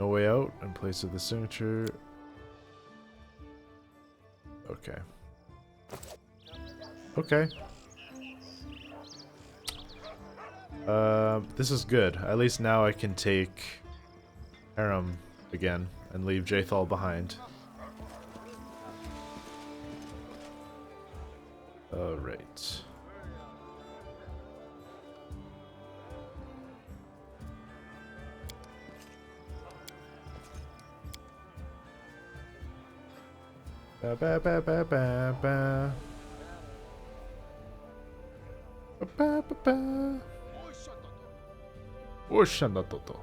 No way out in place of the signature. Okay. Okay. This is good. At least now I can take Harem again and leave Jathal behind. Alright. Ba ba ba ba ba ba. Ba ba ba ba. Oshanatoto.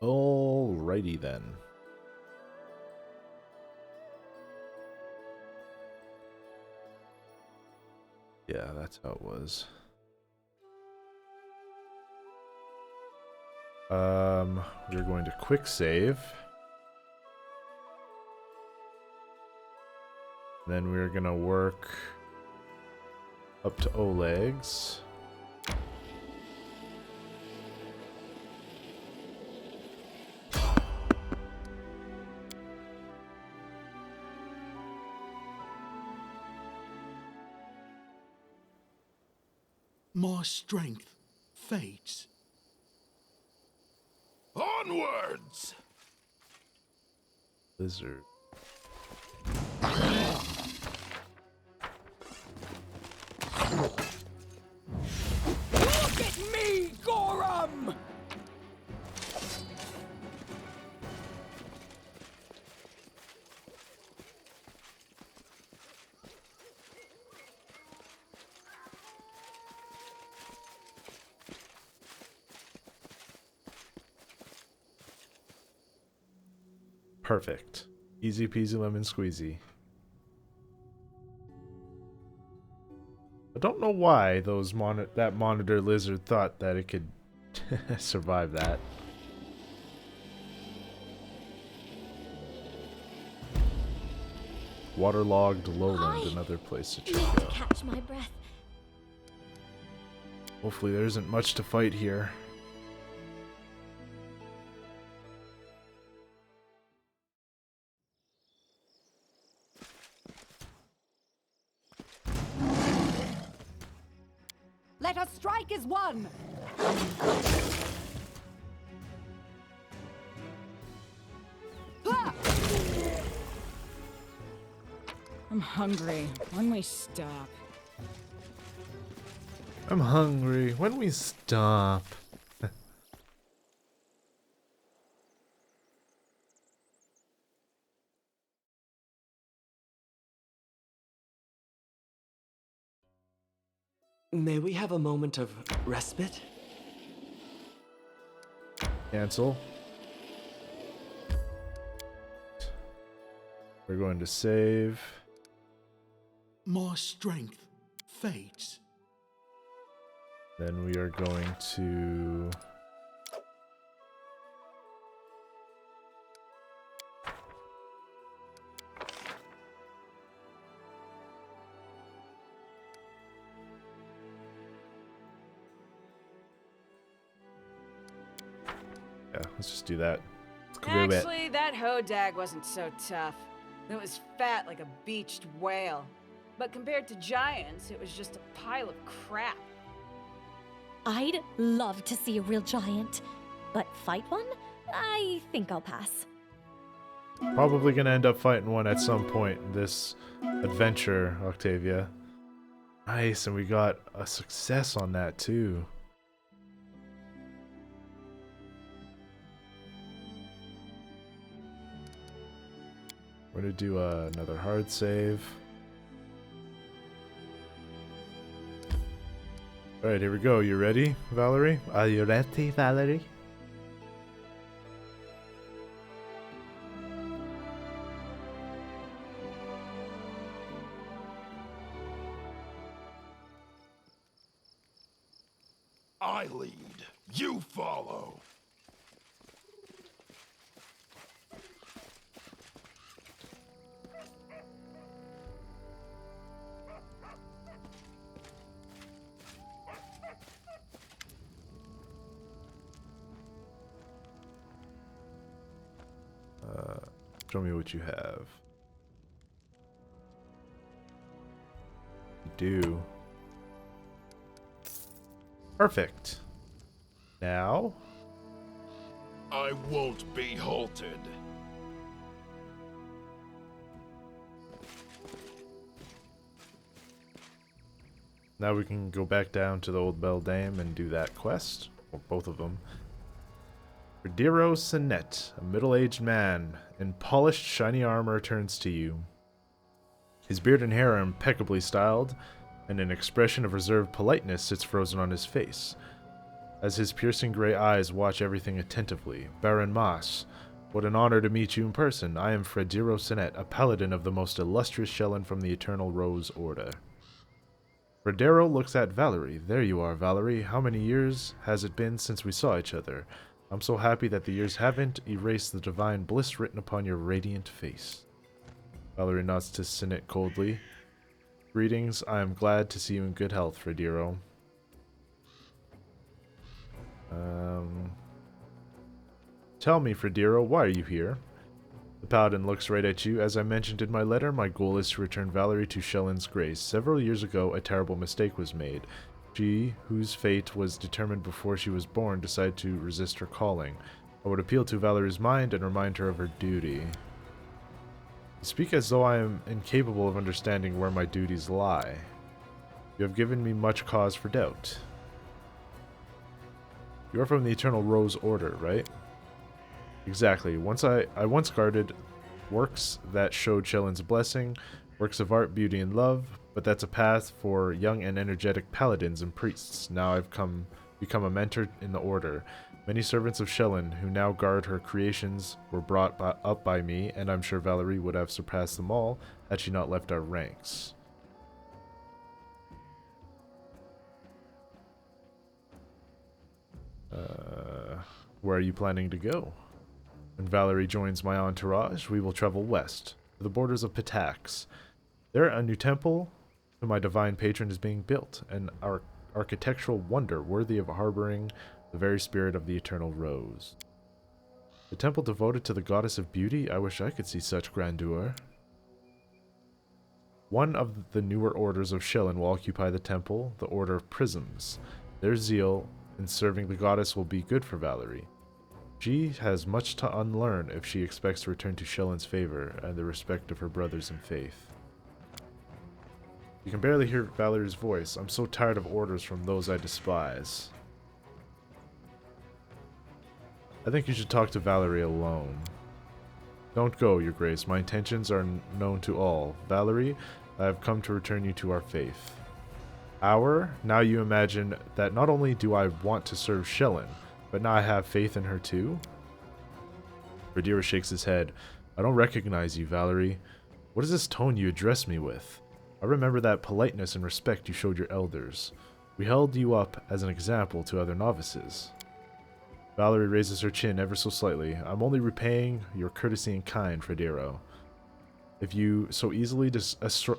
Alrighty then. Yeah, that's how it was. We're going to quick save. Then we're gonna work up to Oleg's. My strength fades. Onwards! Lizard. Look at me, Gorum! Perfect. Easy peasy lemon squeezy. I don't know why those that monitor lizard thought that it could survive that. Waterlogged lowland, another place to check out. Catch my breath. Hopefully there isn't much to fight here. Let us strike as one! I'm hungry. When we stop. I'm hungry. When we stop. May we have a moment of respite? Cancel. We're going to save. My strength fades. Then we are going to... Yeah, let's just do that. Let's go with it. Actually, that hodag wasn't so tough. It was fat like a beached whale. But compared to giants, it was just a pile of crap. I'd love to see a real giant, but fight one? I think I'll pass. Probably gonna end up fighting one at some point in this adventure, Octavia. Nice, and we got a success on that too. We're gonna do another hard save. Alright, here we go. You ready, Valerie? Are you ready, Valerie? I lead, you follow. Show me what you have. You do. Perfect. Now? I won't be halted. Now we can go back down to the Old Beldame and do that quest. Or both of them. Frediro Sinet, a middle-aged man in polished, shiny armor, turns to you. His beard and hair are impeccably styled, and an expression of reserved politeness sits frozen on his face, as his piercing gray eyes watch everything attentively. Baron Mas, what an honor to meet you in person. I am Frediro Sinet, a paladin of the most illustrious Shellan from the Eternal Rose Order. Fredero looks at Valerie. There you are, Valerie. How many years has it been since we saw each other? I'm so happy that the years haven't erased the divine bliss written upon your radiant face. Valerie nods to Sinet coldly. Greetings, I am glad to see you in good health, Frediro. Tell me, Frediro, why are you here? The paladin looks right at you. As I mentioned in my letter, my goal is to return Valerie to Shellan's grace. Several years ago, a terrible mistake was made. She, whose fate was determined before she was born, decided to resist her calling. I would appeal to Valerie's mind and remind her of her duty. You speak as though I am incapable of understanding where my duties lie. You have given me much cause for doubt. You are from the Eternal Rose Order, right? Exactly. I once guarded works that showed Shellan's blessing, works of art, beauty, and love, but that's a path for young and energetic paladins and priests. Now I've become a mentor in the Order. Many servants of Shellan who now guard her creations were brought up by me, and I'm sure Valerie would have surpassed them all had she not left our ranks. Where are you planning to go? When Valerie joins my entourage, we will travel west, to the borders of Pitax. There, a new temple to my divine patron is being built, an architectural wonder worthy of harboring the very spirit of the Eternal Rose. The temple devoted to the goddess of beauty? I wish I could see such grandeur. One of the newer orders of Shellan will occupy the temple, the Order of Prisms. Their zeal in serving the goddess will be good for Valerie. She has much to unlearn if she expects to return to Shellan's favor and the respect of her brothers in faith. You can barely hear Valerie's voice. I'm so tired of orders from those I despise. I think you should talk to Valerie alone. Don't go, Your Grace. My intentions are known to all. Valerie, I have come to return you to our faith. Now you imagine that not only do I want to serve Shellan, but now I have faith in her too? Frediro shakes his head. I don't recognize you, Valerie. What is this tone you address me with? I remember that politeness and respect you showed your elders. We held you up as an example to other novices. Valerie raises her chin ever so slightly. I'm only repaying your courtesy and kind, Frediro. If you so easily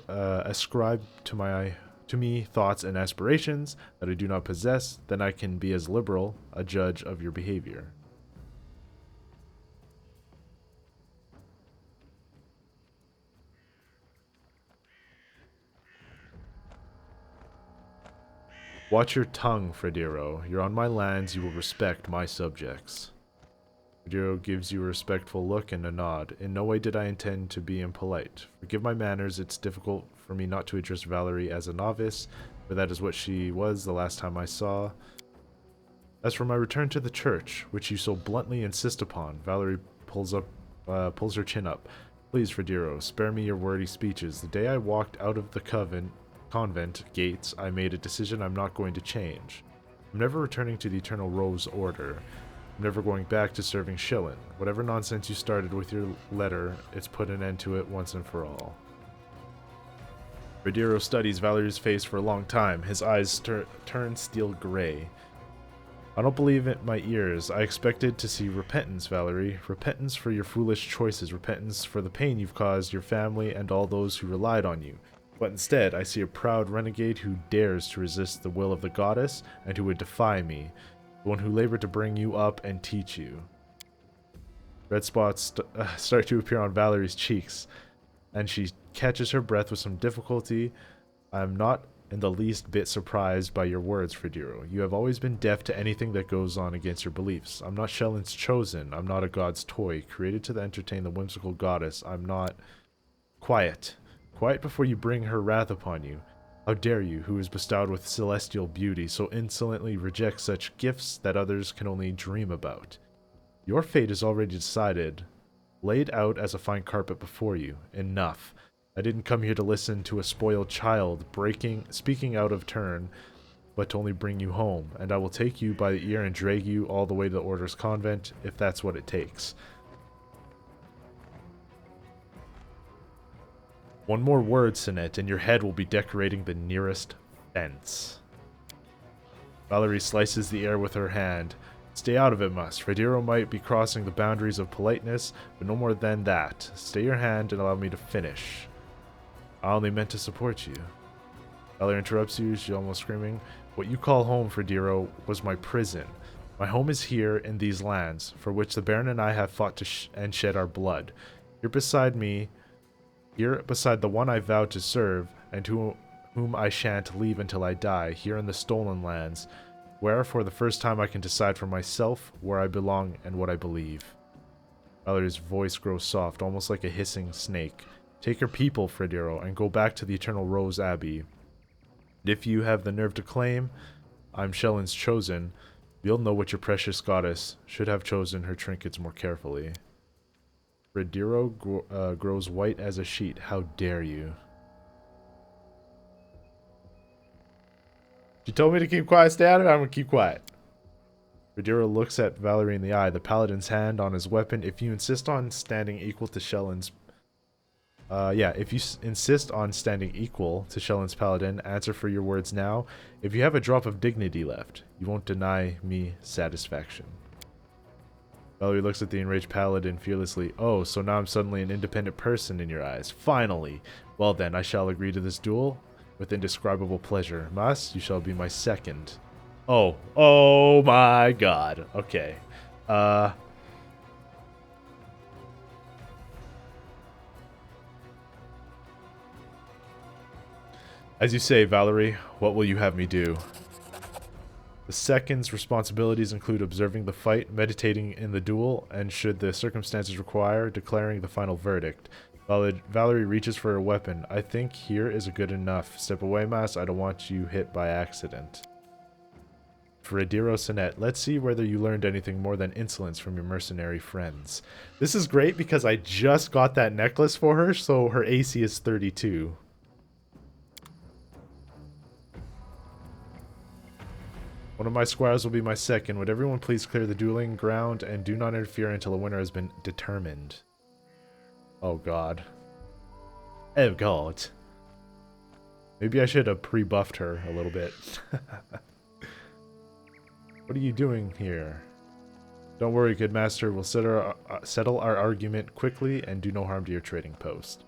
ascribe to me thoughts and aspirations that I do not possess, then I can be as liberal a judge of your behavior. Watch your tongue, Frediro. You're on my lands, you will respect my subjects. Frediro gives you a respectful look and a nod. In no way did I intend to be impolite. Forgive my manners, it's difficult for me not to address Valerie as a novice, but that is what she was the last time I saw. As for my return to the church, which you so bluntly insist upon, Valerie pulls her chin up. Please, Frediro, spare me your wordy speeches. The day I walked out of the convent gates, I made a decision I'm not going to change. I'm never returning to the Eternal Rose Order. I'm never going back to serving Shellan. Whatever nonsense you started with your letter, it's put an end to it once and for all. Frediro studies Valerie's face for a long time. His eyes turn steel gray. I don't believe it my ears. I expected to see repentance, Valerie. Repentance for your foolish choices. Repentance for the pain you've caused your family and all those who relied on you. But instead, I see a proud renegade who dares to resist the will of the goddess and who would defy me. The one who labored to bring you up and teach you. Red spots start to appear on Valerie's cheeks, and she catches her breath with some difficulty. I'm not in the least bit surprised by your words, Frediro. You have always been deaf to anything that goes on against your beliefs. I'm not Shellin's chosen. I'm not a god's toy, created to entertain the whimsical goddess. I'm not... Quiet. Quiet before you bring her wrath upon you. How dare you, who is bestowed with celestial beauty, so insolently reject such gifts that others can only dream about? Your fate is already decided, laid out as a fine carpet before you. Enough. I didn't come here to listen to a spoiled child speaking out of turn, but to only bring you home, and I will take you by the ear and drag you all the way to the Order's convent, if that's what it takes. One more word, Sinet, and your head will be decorating the nearest fence. Valerie slices the air with her hand. Stay out of it, Mus. Frediro might be crossing the boundaries of politeness, but no more than that. Stay your hand and allow me to finish. I only meant to support you. Valerie interrupts you, she's almost screaming. What you call home, Frediro, was my prison. My home is here in these lands, for which the Baron and I have fought to and shed our blood. Here beside the one I vowed to serve, and whom I shan't leave until I die, here in the stolen lands, where for the first time I can decide for myself where I belong and what I believe. Valerie's voice grows soft, almost like a hissing snake. Take your people, Frediro, and go back to the Eternal Rose Abbey. If you have the nerve to claim I'm Shellin's chosen, you'll know what your precious goddess should have chosen her trinkets more carefully. Frediro grows white as a sheet. How dare you? She told me to keep quiet. Stay out of it. I'm gonna keep quiet. Frediro looks at Valerie in the eye, the paladin's hand on his weapon. If you insist on standing equal to Shellin's insist on standing equal to Shellin's paladin, answer for your words now. If you have a drop of dignity left, you won't deny me satisfaction. Valerie looks at the enraged paladin fearlessly. Oh, so now I'm suddenly an independent person in your eyes. Finally! Well then, I shall agree to this duel with indescribable pleasure. Mas, you shall be my second. Oh my god. Okay. As you say, Valerie, what will you have me do? The second's responsibilities include observing the fight, meditating in the duel, and should the circumstances require, declaring the final verdict. Valerie reaches for her weapon. I think here is good enough. Step away, Mas. I don't want you hit by accident. Frediro Sinet, let's see whether you learned anything more than insolence from your mercenary friends. This is great because I just got that necklace for her, so her AC is 32. One of my squires will be my second. Would everyone please clear the dueling ground and do not interfere until a winner has been determined? Oh god. Oh god. Maybe I should have pre-buffed her a little bit. What are you doing here? Don't worry, good master. We'll settle our argument quickly and do no harm to your trading post.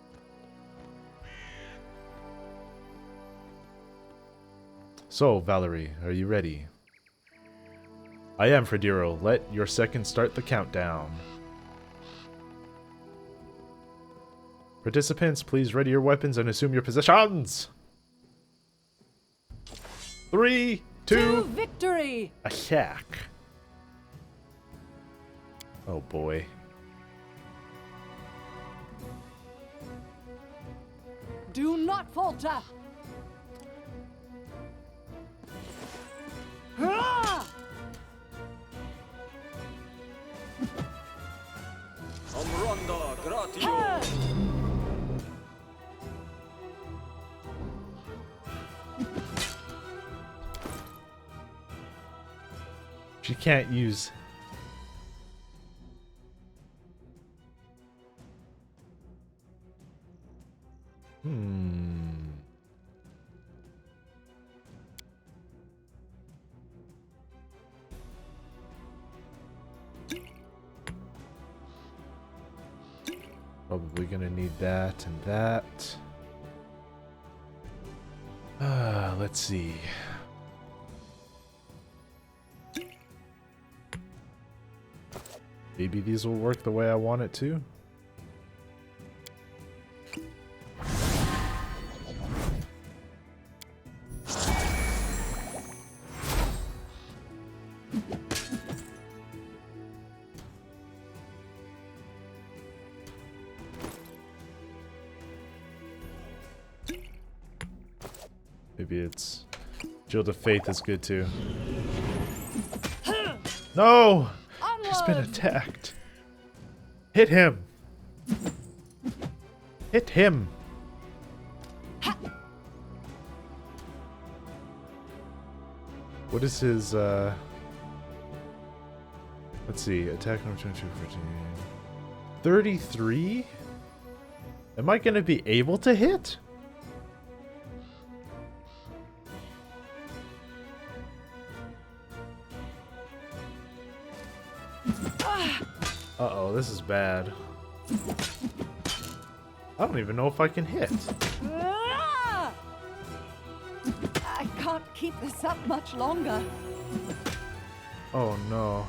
So, Valerie, are you ready? I am, Frediro. Let your second start the countdown. Participants, please ready your weapons and assume your positions. 3, 2, victory! Attack. Oh boy. Do not falter! Hurrah! Amranda Gratio! She can't use... Probably gonna need that and that. Let's see. Maybe these will work the way I want it to. Maybe it's Shield of Faith is good too. No! He's been attacked. Hit him! Hit him! What is his, let's see, attack number 22, 33? Am I gonna be able to hit? Uh-oh, this is bad. I don't even know if I can hit. Ah! I can't keep this up much longer. Oh no.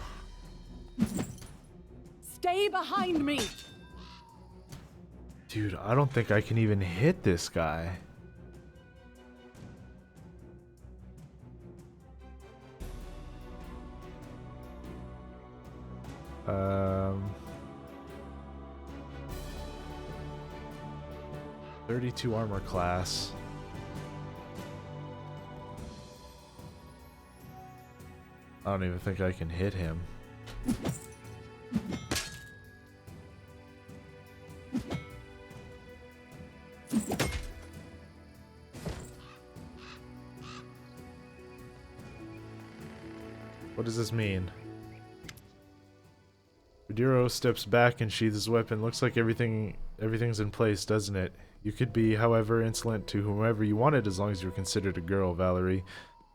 Stay behind me. Dude, I don't think I can even hit this guy. Um, 32 armor class. I don't even think I can hit him. What does this mean? Radiro steps back and sheathes his weapon. Looks like everything's in place, doesn't it? You could be, however, insolent to whomever you wanted as long as you're considered a girl, Valerie.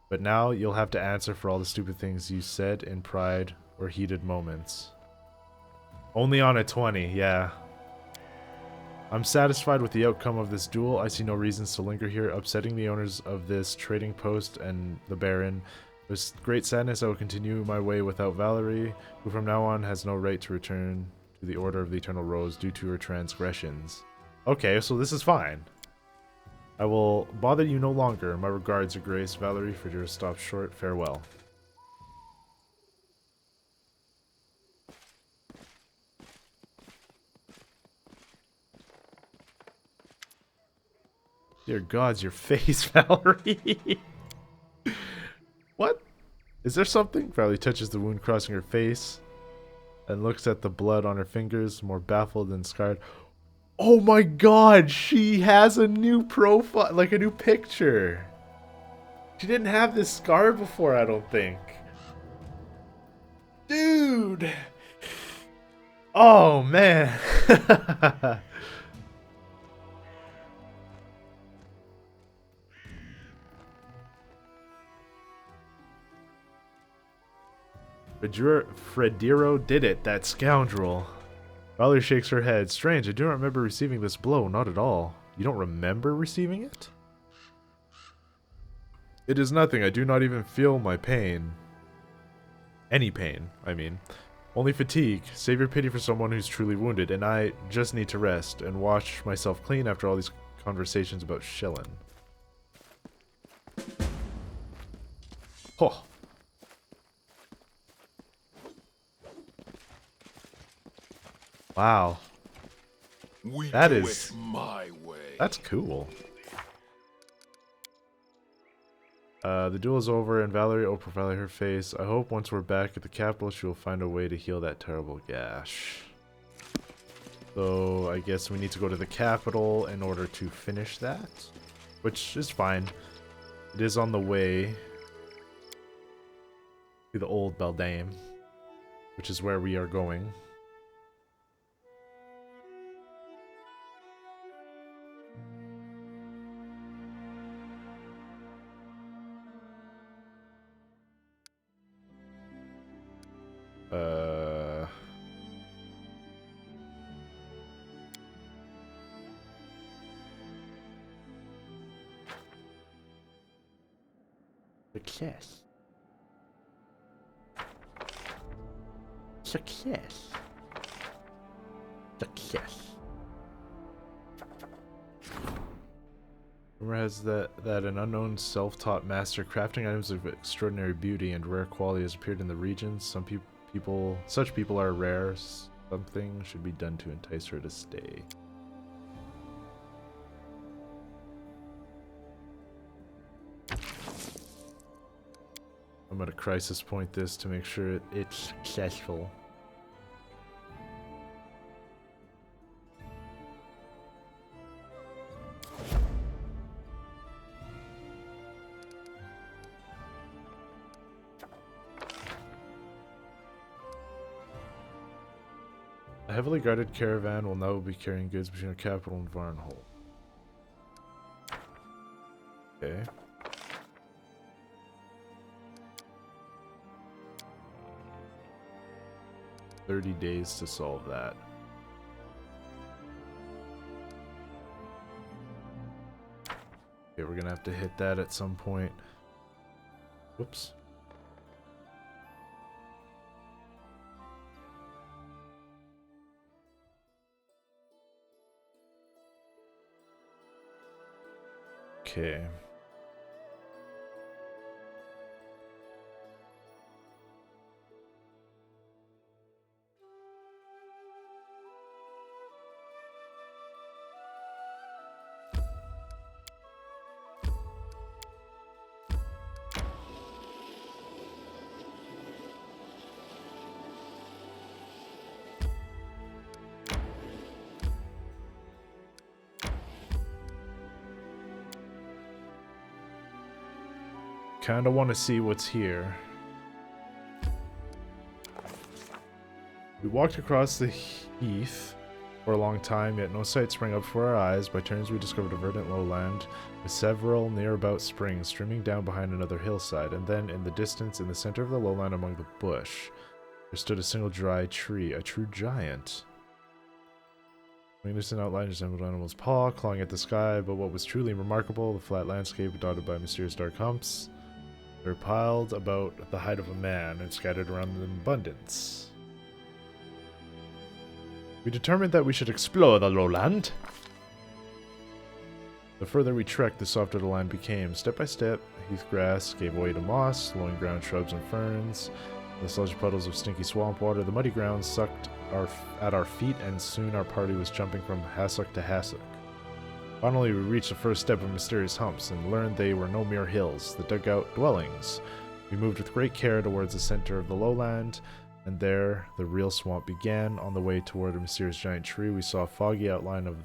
But now you'll have to answer for all the stupid things you said in pride or heated moments. Only on a 20, yeah. I'm satisfied with the outcome of this duel. I see no reasons to linger here, upsetting the owners of this trading post and the Baron. With great sadness, I will continue my way without Valerie, who from now on has no right to return to the Order of the Eternal Rose due to her transgressions. Okay, so this is fine. I will bother you no longer. My regards, Your Grace. Valerie, Fredera stops short. Farewell. Dear gods, your face, Valerie. What? Is there something? Valerie touches the wound crossing her face and looks at the blood on her fingers, more baffled than scarred. Oh my god, she has a new profile, like a new picture. She didn't have this scar before, I don't think. Dude! Oh man. Fredero did it, that scoundrel. Valerie shakes her head. Strange, I do not remember receiving this blow, not at all. You don't remember receiving it? It is nothing, I do not even feel my pain. Any pain, I mean. Only fatigue. Save your pity for someone who's truly wounded, and I just need to rest and wash myself clean after all these conversations about Shillen. Oh. Wow. That is my way. That's cool. The duel is over and Valerie, oh, Valerie, her face. I hope once we're back at the capital, she will find a way to heal that terrible gash. So I guess we need to go to the capital in order to finish that, which is fine. It is on the way to the old Beldame, which is where we are going. Success. Success. Success. Rumor has that an unknown self-taught master crafting items of extraordinary beauty and rare quality has appeared in the region. Such people are rare. Something should be done to entice her to stay. I'm gonna crisis point this to make sure it's successful. A heavily guarded caravan will now be carrying goods between a capital and Varnhold. Okay. $30 days to solve that. Okay, we're gonna have to hit that at some point. Whoops. Okay. Kinda want to see what's here. We walked across the heath for a long time, yet no sight sprang up before our eyes. By turns we discovered a verdant lowland with several near-about springs streaming down behind another hillside, and then in the distance, in the center of the lowland among the bush, there stood a single dry tree, a true giant. Magnificent outline resembled an animal's paw, clawing at the sky, but what was truly remarkable, the flat landscape dotted by mysterious dark humps. They were piled about the height of a man and scattered around in abundance. We determined that we should explore the lowland. The further we trekked, the softer the land became. Step by step, heath grass gave way to moss, flowing ground shrubs and ferns. The sludgy puddles of stinky swamp water, the muddy ground sucked at our feet, and soon our party was jumping from hassock to hassock. Finally, we reached the first step of mysterious humps and learned they were no mere hills, the dugout dwellings. We moved with great care towards the center of the lowland, and there the real swamp began. On the way toward a mysterious giant tree, we saw a foggy outline of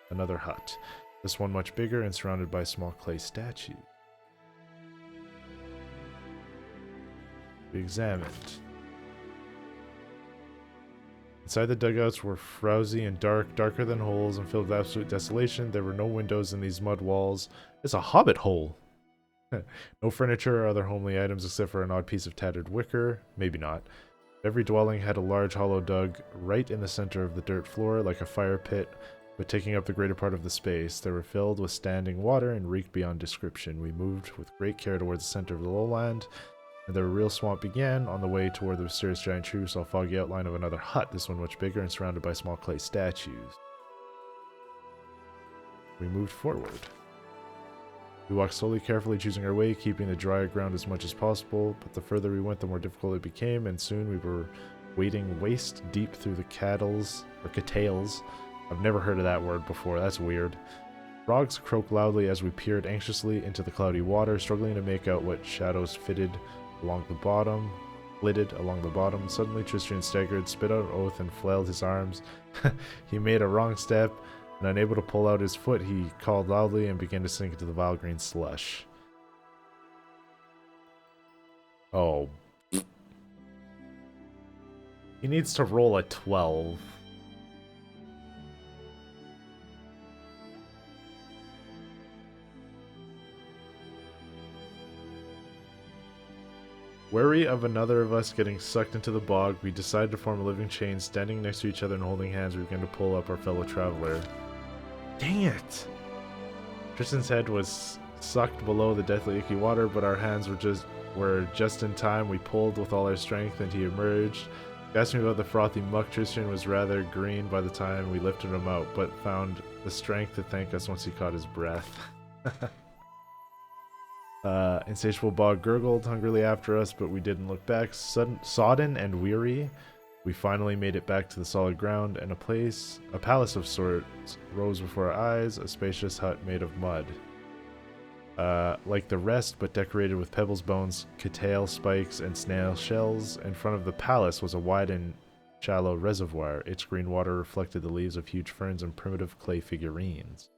another hut, this one much bigger and surrounded by small clay statues. We examined. Inside the dugouts were frowsy and dark, darker than holes, and filled with absolute desolation. There were no windows in these mud walls. It's a hobbit hole. No furniture or other homely items except for an odd piece of tattered wicker. Maybe not. Every dwelling had a large hollow dug right in the center of the dirt floor, like a fire pit, but taking up the greater part of the space. They were filled with standing water and reeked beyond description. We moved with great care towards the center of the lowland, and the real swamp began. On the way toward the mysterious giant tree, we saw a foggy outline of another hut, this one much bigger and surrounded by small clay statues. We moved forward. We walked slowly, carefully, choosing our way, keeping the drier ground as much as possible, but the further we went, the more difficult it became, and soon we were wading waist deep through the catales. I've never heard of that word before, that's weird. Frogs croaked loudly as we peered anxiously into the cloudy water, struggling to make out what shadows flitted along the bottom. Suddenly Tristian staggered, spit out an oath, and flailed his arms. He made a wrong step, and unable to pull out his foot, he called loudly and began to sink into the vile green slush. Oh. He needs to roll a 12. Wary of another of us getting sucked into the bog, we decided to form a living chain. Standing next to each other and holding hands, we began to pull up our fellow traveler. Dang it! Tristan's head was sucked below the deathly icky water, but our hands were just in time. We pulled with all our strength, and he emerged. He asked me about the frothy muck. Tristan was rather green by the time we lifted him out, but found the strength to thank us once he caught his breath. Insatiable Bog gurgled hungrily after us, but we didn't look back. Sodden and weary, we finally made it back to the solid ground, and a palace of sorts rose before our eyes, a spacious hut made of mud. Like the rest, but decorated with pebbles, bones, cattail spikes, and snail shells. In front of the palace was a wide and shallow reservoir. Its green water reflected the leaves of huge ferns and primitive clay figurines.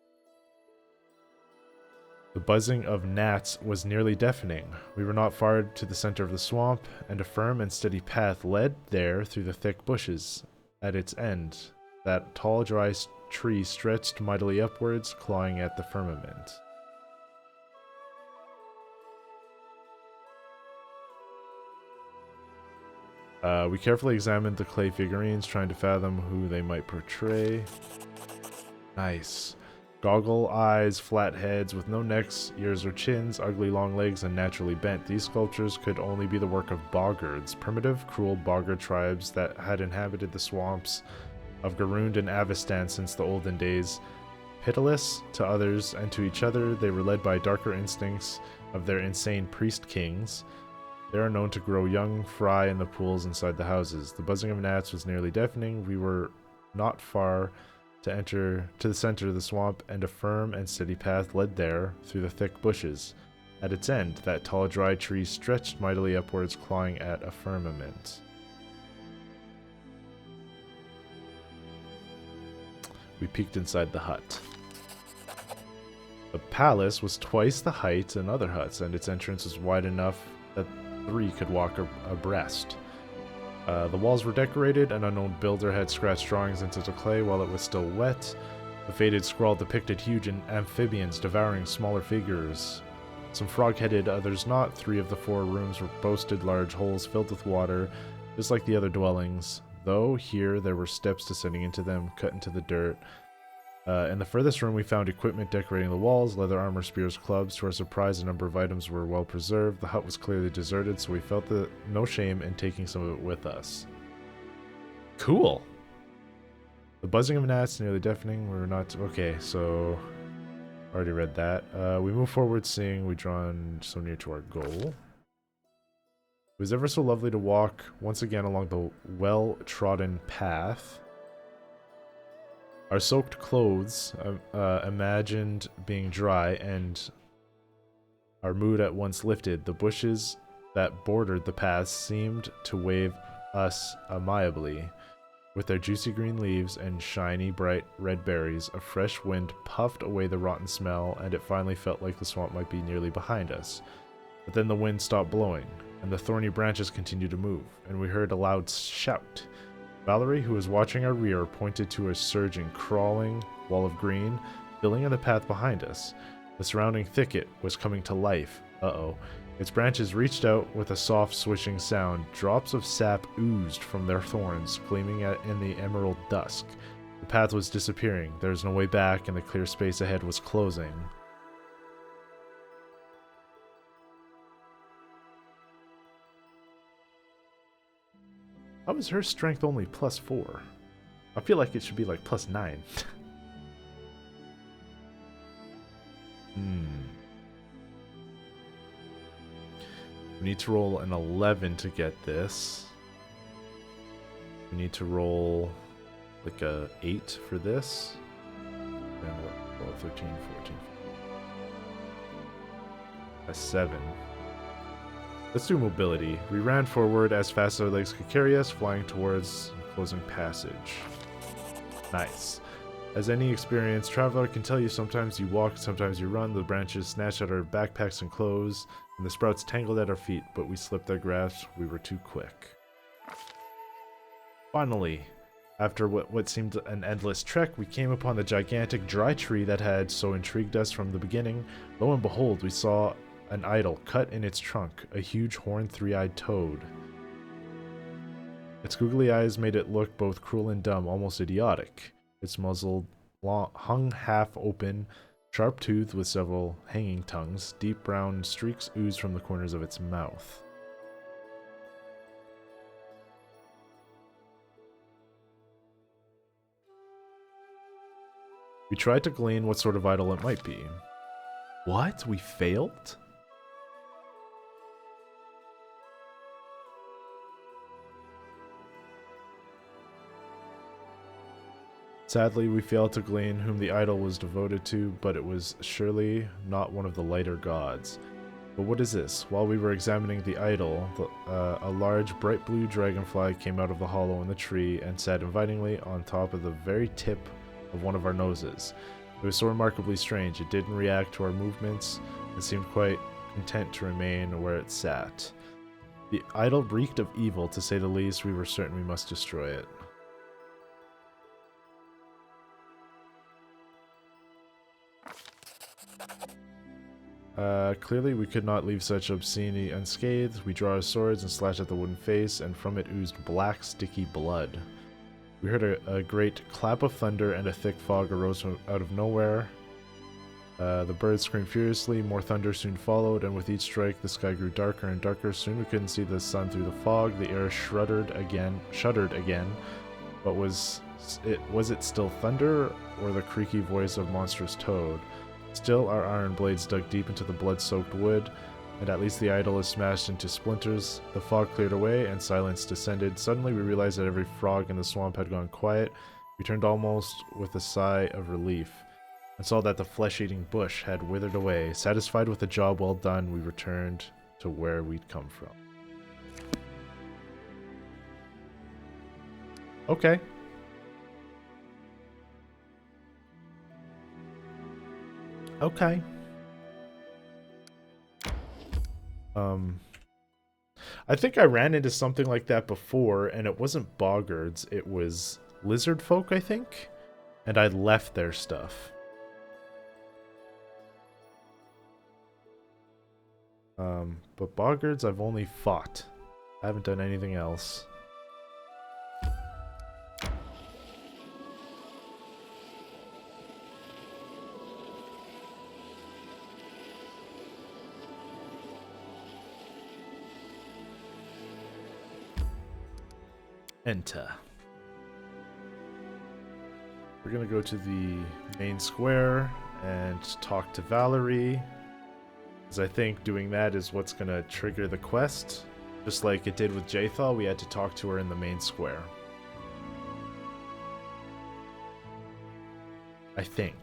The buzzing of gnats was nearly deafening. We were not far to the center of the swamp, and a firm and steady path led there through the thick bushes. At its end, that tall, dry tree stretched mightily upwards, clawing at the firmament. We carefully examined the clay figurines, trying to fathom who they might portray. Nice. Goggle eyes, flat heads with no necks, ears or chins, ugly long legs, and naturally bent. These sculptures could only be the work of boggards, primitive, cruel boggard tribes that had inhabited the swamps of Garund and Avestan since the olden days. Pitiless to others and to each other, they were led by darker instincts of their insane priest kings. They are known to grow young fry in the pools inside the houses. The buzzing of gnats was nearly deafening. We were not far to enter to the center of the swamp, and a firm and steady path led there through the thick bushes. At its end, that tall dry tree stretched mightily upwards, clawing at a firmament. We peeked inside the hut. The palace was twice the height in other huts, and its entrance was wide enough that 3 could walk abreast. The walls were decorated. An unknown builder had scratched drawings into the clay while it was still wet. The faded scrawl depicted huge amphibians devouring smaller figures. Some frog-headed, others not. 3 of the 4 rooms boasted large holes filled with water, just like the other dwellings, though here there were steps descending into them, cut into the dirt. In the furthest room we found equipment decorating the walls, leather armor, spears, clubs. To our surprise, a number of items were well preserved. The hut was clearly deserted, so we felt no shame in taking some of it with us. Cool! The buzzing of gnats nearly deafening. We were not... Okay, so... Already read that. We move forward, seeing we drawn so near to our goal. It was ever so lovely to walk once again along the well-trodden path. Our soaked clothes, imagined being dry, and our mood at once lifted. The bushes that bordered the path seemed to wave us amiably. With their juicy green leaves and shiny, bright red berries, a fresh wind puffed away the rotten smell, and it finally felt like the swamp might be nearly behind us. But then the wind stopped blowing, and the thorny branches continued to move, and we heard a loud shout. Valerie, who was watching our rear, pointed to a surging, crawling wall of green, filling in the path behind us. The surrounding thicket was coming to life. Uh-oh. Its branches reached out with a soft swishing sound. Drops of sap oozed from their thorns, gleaming in the emerald dusk. The path was disappearing. There was no way back, and the clear space ahead was closing. How is her strength only +4? I feel like it should be like +9. We need to roll an 11 to get this. We need to roll like a 8 for this. And what? 12, 13, 14. A 7. Let's do mobility. We ran forward as fast as our legs could carry us, flying towards the closing passage. Nice. As any experienced traveler can tell you, sometimes you walk, sometimes you run. The branches snatched at our backpacks and clothes, and the sprouts tangled at our feet, but we slipped their grasp. We were too quick. Finally, after what seemed an endless trek, we came upon the gigantic dry tree that had so intrigued us from the beginning. Lo and behold, we saw an idol cut in its trunk, a huge horned three-eyed toad. Its googly eyes made it look both cruel and dumb, almost idiotic. Its muzzle hung half open, sharp-toothed with several hanging tongues. Deep brown streaks oozed from the corners of its mouth. We tried to glean what sort of idol it might be. What? We failed? Sadly, we failed to glean whom the idol was devoted to, but it was surely not one of the lighter gods. But what is this? While we were examining the idol, a large bright blue dragonfly came out of the hollow in the tree and sat invitingly on top of the very tip of one of our noses. It was so remarkably strange. It didn't react to our movements and seemed quite content to remain where it sat. The idol reeked of evil, to say the least. We were certain we must destroy it. Clearly we could not leave such obscenity unscathed. We drew our swords and slashed at the wooden face, and from it oozed black, sticky blood. We heard a great clap of thunder, and a thick fog arose out of nowhere. The birds screamed furiously, more thunder soon followed, and with each strike the sky grew darker and darker. Soon we couldn't see the sun through the fog. The air shuddered again. But was it still thunder, or the creaky voice of monstrous toad? Still, our iron blades dug deep into the blood-soaked wood, and at least the idol is smashed into splinters. The fog cleared away, and silence descended. Suddenly we realized that every frog in the swamp had gone quiet. We turned almost with a sigh of relief, and saw that the flesh-eating bush had withered away. Satisfied with the job well done, we returned to where we'd come from. Okay. Okay. I think I ran into something like that before, and it wasn't boggards, it was lizard folk, I think, and I left their stuff. But boggards I've only fought. I haven't done anything else. Enter. We're gonna go to the main square and talk to Valerie, because I think doing that is what's gonna trigger the quest. Just like it did with Jathal, we had to talk to her in the main square. I think.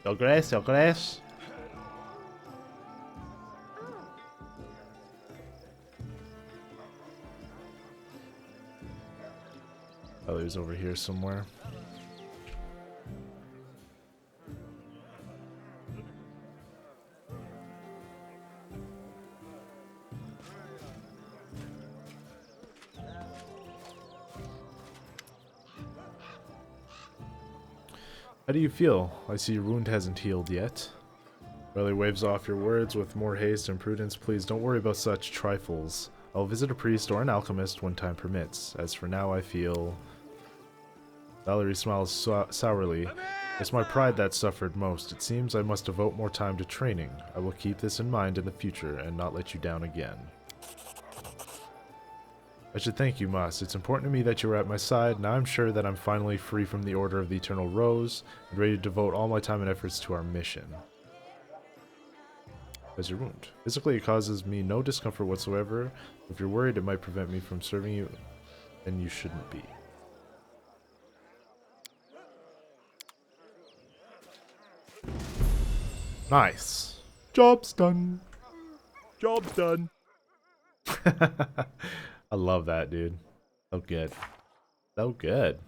Your grace. Oh, he was over here somewhere. How do you feel? I see your wound hasn't healed yet. Riley waves off your words with more haste and prudence. Please don't worry about such trifles. I'll visit a priest or an alchemist when time permits. As for now, I feel... Valerie smiles sourly. It's my pride that suffered most. It seems I must devote more time to training. I will keep this in mind in the future and not let you down again. I should thank you, Moss. It's important to me that you are at my side. Now I'm sure that I'm finally free from the Order of the Eternal Rose and ready to devote all my time and efforts to our mission. As your wound. Physically, it causes me no discomfort whatsoever. If you're worried it might prevent me from serving you, then you shouldn't be. Nice. Job's done. Job's done. I love that, dude. So good. So good.